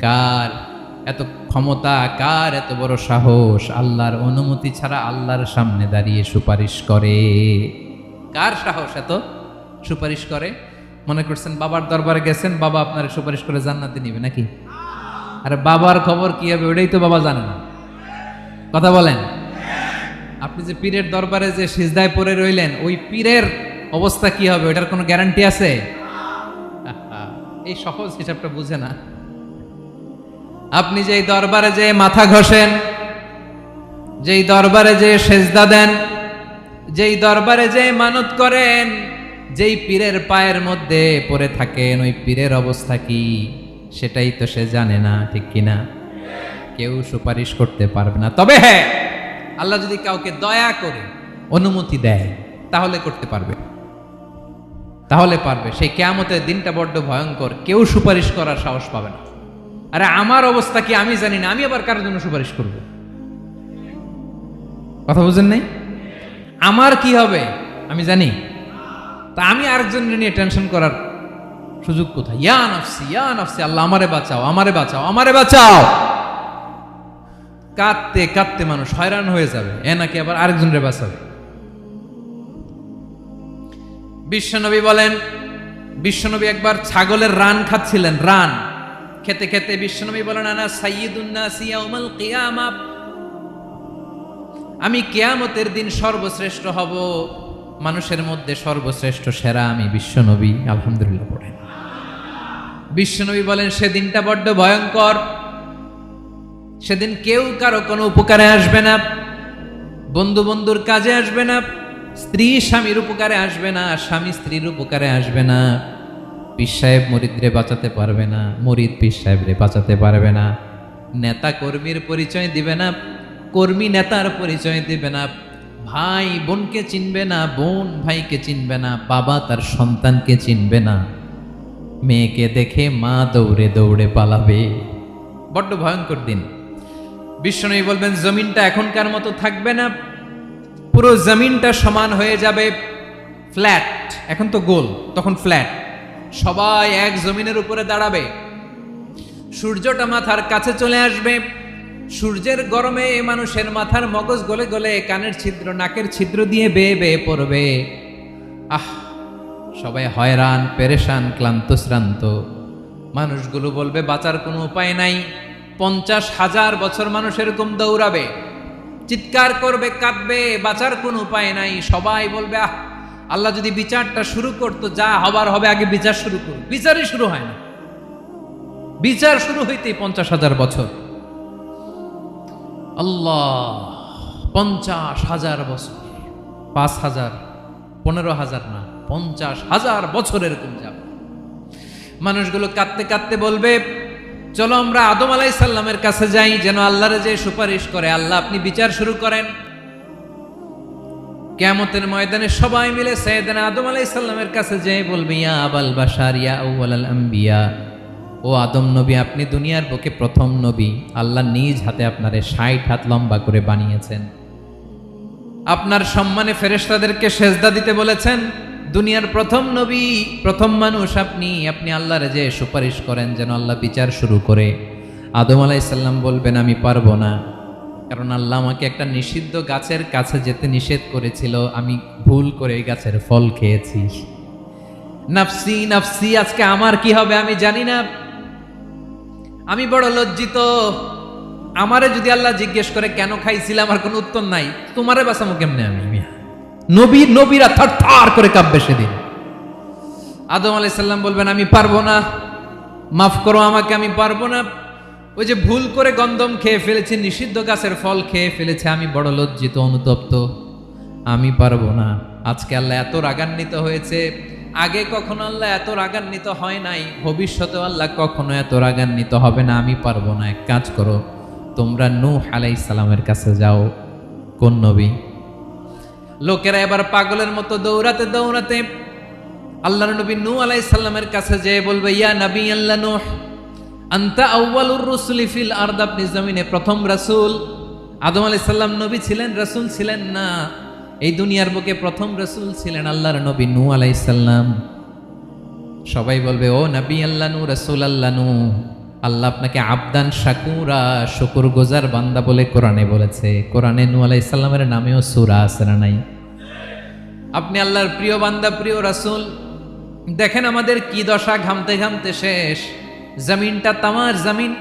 কার এত ক্ষমতা, কার এত বড় সাহস আল্লাহর অনুমতি ছাড়া আল্লাহর সামনে দাঁড়িয়ে সুপারিশ করে? কার সাহস এত সুপারিশ করে? মনে করছেন বাবার দরবারে গেছেন, বাবা আপনার সুপারিশ করে জান্নাতে নিবে নাকি? আরে বাবার খবর কি হবে ওটাই তো বাবা জানে না। কথা বলেন। আপনি যে পীরের দরবারে যে সিজদায় পড়ে রইলেন, ওই পীরের অবস্থা কি হবে ওটার কোনো গ্যারান্টি আছে? এই সহজ হিসাবটা বুঝে না। আপনি যেই দরবারে যে মাথা ঘষেন, যেই দরবারে যে সেজদা দেন, যেই দরবারে যে মানত করেন, যেই পীরের পায়ের মধ্যে পড়ে থাকেন, ওই পীরের অবস্থা কি সেটাই তো সে জানে না, ঠিক কিনা? কেউ সুপারিশ করতে পারবে না। তবে হ্যাঁ, আল্লাহ যদি কাউকে দয়া করে অনুমতি দেয় তাহলে করতে পারবে, তাহলে পারবে। সেই কিয়ামতের দিনটা বড্ড ভয়ঙ্কর, কেউ সুপারিশ করার সাহস পাবে না। আরে আমার অবস্থা কি আমি জানি না, আমি আবার কারোর জন্য সুপারিশ করব? কথা বুঝেন নাই? আমার কি হবে আমি জানি, তা আমি আরেকজনের নিয়ে টেনশন করার সুযোগ কোথায়? ইয়া নাফসি, ইয়া নাফসি, আল্লাহ আমারে বাঁচাও, আমারে বাঁচাও, আমারে বাঁচাও। কাঁদতে কাঁদতে মানুষ হয়রান হয়ে যাবে, এ নাকি আবার আরেকজনের বাঁচাবে। বিশ্বনবী বলেন, বিশ্বনবী একবার ছাগলের রান খাচ্ছিলেন, রান খেতে খেতে বিশ্বনবী বলেন, আনা সাইয়্যিদুন নাসি ইয়াউমাল কিয়ামাহ, আমি কিয়ামতের দিন সর্বশ্রেষ্ঠ হব, মানুষের মধ্যে সর্বশ্রেষ্ঠ সেরা আমি বিশ্বনবী। আলহামদুলিল্লাহ পড়েন। বিশ্বনবী বলেন সেদিনটা বড্ড ভয়ঙ্কর, সেদিন কেউ কারো কোনো উপকারে আসবে না, বন্ধু বন্ধুর কাজে আসবে না, স্ত্রী স্বামীর উপকারে আসবে না, স্বামী স্ত্রীর উপকারে আসবে না, পীর সাহেব মুরিদরে বাঁচাতে পারবে না, মুরিদ পীর সাহেবরে বাঁচাতে পারবে না, নেতা কর্মীর পরিচয় দিবে না, কর্মী নেতার পরিচয় দিবে না, ভাই বোনকে চিনবে না, বোন ভাইকে চিনবে না, বাবা তার সন্তানকে চিনবে না, মেয়েকে দেখে মা দৌড়ে দৌড়ে পালাবে। বড্ড ভয়ঙ্কর দিন। বিশ্বনবী বলবেন জমিনটা এখনকার মতো থাকবে না, পুরো জমিনটা সমান হয়ে যাবে, ফ্ল্যাট। এখন তো গোল, তখন ফ্ল্যাট। সবাই এক জমিনের উপরে দাঁড়াবে, সূর্যটা মাথার কাছে চলে আসবে, সূর্যের গরমে মানুষের মাথার মগজ গলে গলে কানের ছিদ্র নাকের ছিদ্র দিয়ে বেয়ে বেয়ে পড়বে। সবাই হয়রান, পেরেশান, ক্লান্ত শ্রান্ত। মানুষগুলো বলবে বাঁচার কোনো উপায় নাই। 50,000 বছর মানুষ এরকম দৌড়াবে, চিৎকার করবে, কাঁদবে, বাঁচার কোনো উপায় নাই। সবাই বলবে আল্লাহ যদি বিচারটা শুরু করতো, যা হবার হবে, আগে বিচার শুরু করুন। বিচারই শুরু হয় না, বিচার শুরু হইতেই 50,000 বছর। আল্লাহ, 50,000 বছর, 5,000, 15,000 না, 50,000 বছর এরকম যাবে। মানুষগুলো কাঁদতে কাঁদতে বলবে চলো আমরা আদম আলাইহিস সালামের কাছে যাই, যেন আল্লাহরে যে সুপারিশ করে, আল্লাহ আপনি বিচার শুরু করেন। কিয়ামতের ময়দানে সবাই মিলে সাইয়েদনা আদম আলাইহিস সালামের কাছে যেয়ে বলবে ইয়া আবাল বাশার, ইয়া আউয়ালাল আম্বিয়া, ও আদম নবী, আপনি দুনিয়ার বুকে প্রথম নবী, আল্লাহ নিজ হাতে আপনারে 60 হাত লম্বা করে বানিয়েছেন, আপনার সম্মানে ফেরেশতাদেরকে সেজদা দিতে বলেছেন, দুনিয়ার প্রথম নবী, প্রথম মানুষ আপনি, আপনি আল্লাহরে যে সুপারিশ করেন যেন আল্লাহ বিচার শুরু করে। আদম আলাইহিস সালাম বলবেন আমি পারবো না, কারণ আল্লাহ আমাকে একটা নিষিদ্ধ গাছের কাছে যেতে নিষেধ করেছিল, আমি ভুল করে এই গাছের ফল খেয়েছি। নাফসি নাফসি, আজকে আমার কি হবে আমি জানি না, আমি বড় লজ্জিত। আমারে যদি আল্লাহ জিজ্ঞেস করে কেন খাইছিলাম, আমার কোনো উত্তর নাই, তোমারে বাঁচামো কেমনে আমি? নবীরা থার থার করে কাঁপবে সেদিন। আদম আলাইহিস সালাম বলবেন আমি পারবো না, মাফ করো আমাকে, আমি পারবো না। ওই যে ভুল করে গন্ধম খেয়ে ফেলেছি, নিষিদ্ধ গাছের ফল খেয়ে ফেলেছে, আমি বড় লজ্জিত, অনুতপ্ত, আমি পারবো না। আজকে আল্লাহ এত রাগান্বিত হয়েছে, আগে কখনো আল্লাহ এত রাগান্বিত হয় নাই, ভবিষ্যতেও আল্লাহ কখনো এত রাগান্বিত হবে না, আমি পারবো না। এক কাজ করো, তোমরা নূহ আলাইহিস সালামের কাছে যাও। কোন নবী? লোকেরা এবার পাগলের মতো দৌড়াতে দৌড়াতে আল্লাহর নবী নূহ আলাইহিস সালামের কাছে যেয়ে বলবে ইয়া নবী আল্লাহ নূহ, আনতা আউয়ালুর রুসুলি ফিল আরদ, আপনি জমিনে প্রথম রাসূল। আদম আলাইহিস সালাম নবী ছিলেন, রাসূল ছিলেন না, এই দুনিয়ার বুকে প্রথম রাসূল ছিলেন আল্লাহর নবী নূহ আলাইহিস সালাম। সবাই বলবে ও নবী আল্লাহ নূহ, রাসূল আল্লাহ নূহ, আল্লাহ আপনাকে আবদান শাকুরা, শুকুর গুজার বান্দা বলে কোরআনে বলেছে। কোরআনে নূহ আলাইহিস সালামের নামেও সূরা আছে না নাই? আপনি আল্লাহর প্রিয় বান্দা, প্রিয় রাসূল। দেখেন আমাদের কি দশা, ঘামতে ঘামতে শেষ। জমিনটা তামার জমিন,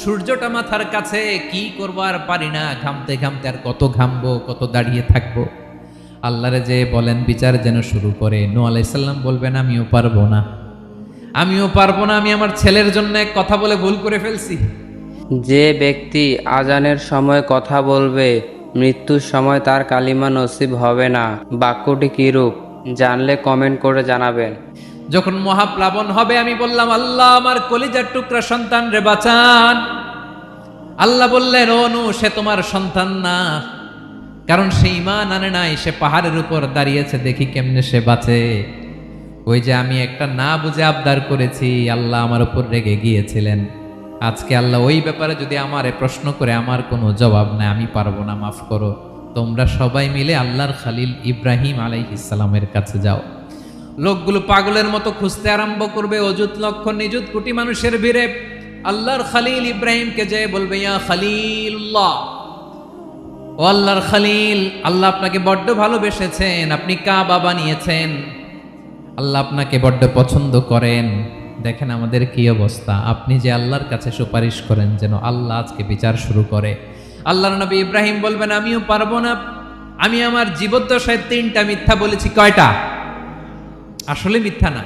সূর্যটা মাথার কাছে, কি করবো আর পারি না, ঘামতে ঘামতে আর কত ঘামবো, কত দাঁড়িয়ে থাকবো। আল্লাহরে যে বলেন বিচার যেন শুরু করে। নূহ আলাইহিস সালাম বলবেন আমিও পারবো না, আমিও পারবো না, আমি আমার ছেলের জন্য এক কথা বলে ভুল করে ফেলছি। যে ব্যক্তি আজানের সময় কথা বলবে, মৃত্যুর সময় তার কালিমা নসিব হবে না। বাক্যটি কিরূপ জানলে কমেন্ট করে জানাবেন। যখন মহাপ্লাবন হবে আমি বললাম আল্লাহ আমার কলিজার টুকরা সন্তান রে বাঁচান। আল্লাহ বললেন ও নূহ, সে তোমার সন্তান না, কারণ সে ঈমান আনে নাই, সে পাহাড়ের উপর দাঁড়িয়েছে, দেখি কেমনে সে বাঁচে। ওই যে আমি একটা না বুঝে আবদার করেছি, আল্লাহ আমার উপর রেগে গিয়েছিলেন। আজকে আল্লাহ ওই ব্যাপারে যদি আমারে প্রশ্ন করে, আমার কোনো জবাব নাই, আমি পারবো না, মাফ করো। তোমরা সবাই মিলে আল্লাহর খালিল ইব্রাহিম আলাইহিস সালামের কাছে যাও। লোকগুলো পাগলের মতো খুঁজতে আরম্ভ করবে, অযুত লক্ষ নিযুত কোটি মানুষের ভিড়ে আল্লাহর খালিল ইব্রাহিমকে যে বলবে ইয়া খালিলুল্লাহ, ও আল্লাহর খালিল, আল্লাহ আপনাকে বড্ড ভালোবেসেছেন, আপনি কাবা বানিয়েছেন, আল্লাহ আপনাকে বড্ড পছন্দ করেন। দেখেন আমাদের কি অবস্থা। আপনি যে আল্লাহর কাছে সুপারিশ করেন যেন আল্লাহ আজকে বিচার শুরু করে। আল্লাহর নবী ইব্রাহিম বলবেন আমিও পারবো না, আমি আমার জীবদ্দশায় 3টা মিথ্যা বলেছি। কয়টা? আসলে মিথ্যা না,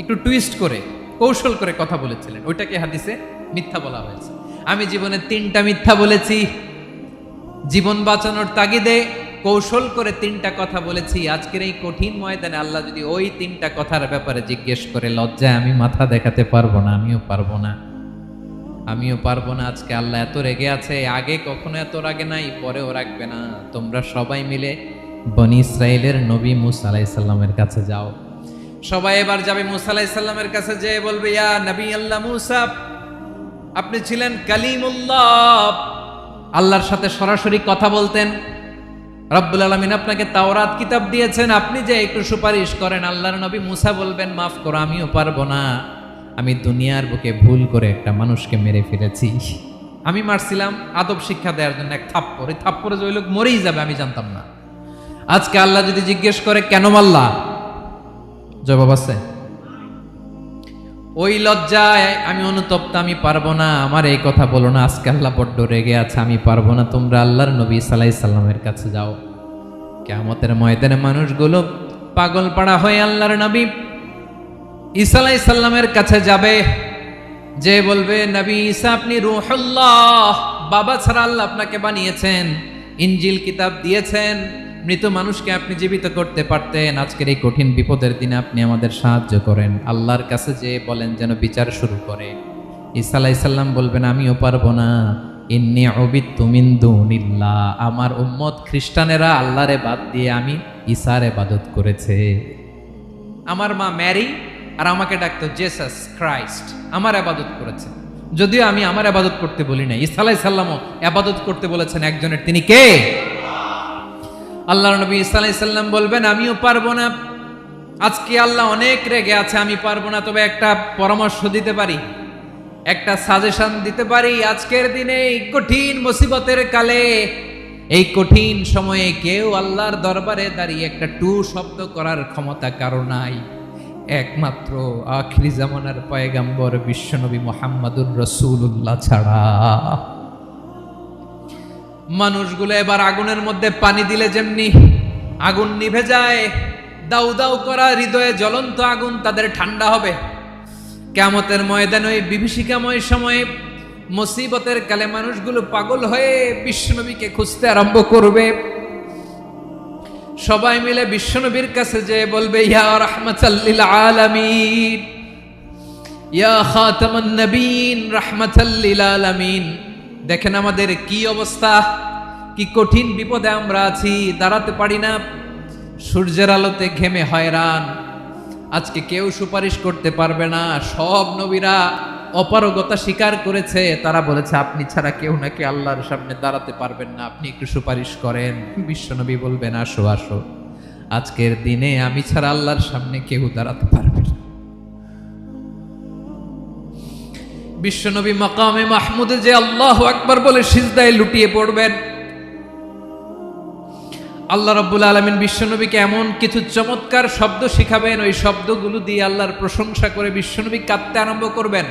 একটু টুইস্ট করে কৌশল করে কথা বলেছিলেন, ওইটাকে হাদিসে মিথ্যা বলা হয়েছে। আমি জীবনে 3টা মিথ্যা বলেছি, জীবন বাঁচানোর তাগিদে কৌশল করে 3টা কথা বলেছি। আজকের এই কঠিন ময়দানে আল্লাহ যদি ওই 3টা কথার ব্যাপারে জিজ্ঞেস করে, লজ্জায় আমি মাথা দেখাতে পারবো না, আমিও পারবো না, আমিও পারবো না। আজকে আল্লাহ এত রেগে আছে, আগে কখনো এত রাগে নাই, পরেও রাখবে না। তোমরা সবাই মিলে বনি ইসরাইলের নবী মূসা আলাইহিস সালামের কাছে যাও। সবাই এবার যাবে মূসা আলাইহিস সালামের কাছে, যে বলবে ইয়া নবী আল্লাহ মূসা, আপনি ছিলেন কালিমুল্লাহ, আল্লাহর সাথে সরাসরি কথা বলতেন। রব্বুল আলামিন আপনাকে তাওরাত কিতাব দিয়েছেন, আপনি যে একটু সুপারিশ করেন। আল্লাহর নবী মূসা বলবেন মাফ করো, আমিও পারবো না, আমি দুনিয়ার বুকে ভুল করে একটা মানুষকে মেরে ফেলেছি। আমি মারছিলাম আদব শিক্ষা দেওয়ার জন্য এক থাপ্পড়, এই থাপ্পড়ে যে ওই লোক মরেই যাবে আমি জানতাম না। আজকে আল্লাহ যদি জিজ্ঞেস করে কেন মারলা, জবাব আছে? ওই লজ্জায় আমি অনুতপ্ত, আমি পারবো না, আমার এই কথা বলো না। আজকে আল্লাহ বড্ড রেগে আছে, আমি পারবো না। তোমরা আল্লাহর নবী ঈসা আলাইহিস সালামের কাছে যাও। কিয়ামতের ময়দানে মানুষগুলো পাগল পাড়া হয়ে আল্লাহর নবী ঈসা আলাইহিস সালামের কাছে যাবে, যে বলবে নবী ঈসা আপনি রূহুল্লাহ, বাবা ছাড়া আল্লাহ আপনাকে বানিয়েছেন, ইনজিল কিতাব দিয়েছেন, মৃত মানুষকে আপনি জীবিত করতে পারতেন। আজকের এই কঠিন বিপদের দিনে আপনি আমাদের সাহায্য করেন। আল্লাহর কাছে যে বলেন যেন বিচার শুরু করে। ঈসা আলাইহিস সালাম বলবেন আমিও পারবো না, ইন্নী উবিদতু মিন দুনিল্লাহ, আমার উম্মত খ্রিস্টানেরা আল্লাহরে বাদ দিয়ে আমি ঈসার ইবাদত করেছে। আমার মা ম্যারি আর আমাকে ডাকতো জেসাস ক্রাইস্ট, আমার ইবাদত করেছে, যদিও আমি আমার ইবাদত করতে বলি না। ঈসা আলাইহিস সালামও ইবাদত করতে বলেছেন একজনের, তিনি কে? আল্লাহর নবী ঈসা আলাইহিস সালাম বলবেন আমিও পারবো না, আজকে আল্লাহ অনেক রেগে আছে, আমি পারবো না। তবে একটা পরামর্শ দিতে পারি, একটা সাজেশন দিতে পারি। আজকের দিনে এই কঠিন মুসিবতের কালে, এই কঠিন সময়ে কেউ আল্লাহর দরবারে দাঁড়িয়ে একটা টু শব্দ করার ক্ষমতা কারো নাই, একমাত্র আখিরি জামানার পয়গাম্বর বিশ্বনবী মুহাম্মাদুর রাসূলুল্লাহ ছাড়া। মানুষগুলো এবার আগুনের মধ্যে পানি দিলে যেমনি আগুন নিভে যায়, দাউ দাউ করা হৃদয়ে জ্বলন্ত আগুন তাদের ঠান্ডা হবে। কিয়ামতের ময়দানে ওই বিভীষিকাময় সময়ে মুসিবতের কালে মানুষগুলো পাগল হয়ে বিশ্বনবীকে খুঁজতে আরম্ভ করবে। সবাই মিলে বিশ্বনবীর কাছে যে বলবে ইয়া রাহমাতাল লিল আলামিন, ইয়া খাতামান নবীন, রাহমাতাল লিল আলামিন। দেখেন আমাদের কি অবস্থা, কি কঠিন বিপদে আমরা আছি, দাঁড়াতে পারি না, সূর্যের আলোতে ঘেমে হয়রান। আজকে কেউ সুপারিশ করতে পারবে না। সব নবীরা অপারগতা স্বীকার করেছে, তারা বলেছে আপনি ছাড়া কেউ নাকি আল্লাহর সামনে দাঁড়াতে পারবেন না, আপনি একটু সুপারিশ করেন। বিশ্বনবী বলবেন আসো আসো, আজকের দিনে আমি ছাড়া আল্লাহর সামনে কেউ দাঁড়াতে পারবে না। বিশ্বনবী মাকামে মাহমুদে যে আল্লাহু আকবার বলে সিজদায় লুটিয়ে পড়বেন, আল্লাহ রাব্বুল আলামিন বিশ্বনবীকে এমন কিছু চমৎকার শব্দ শিখাবেন, ওই শব্দগুলো দিয়ে আল্লাহর প্রশংসা করে বিশ্বনবী কাঁদতে আরম্ভ করবেন।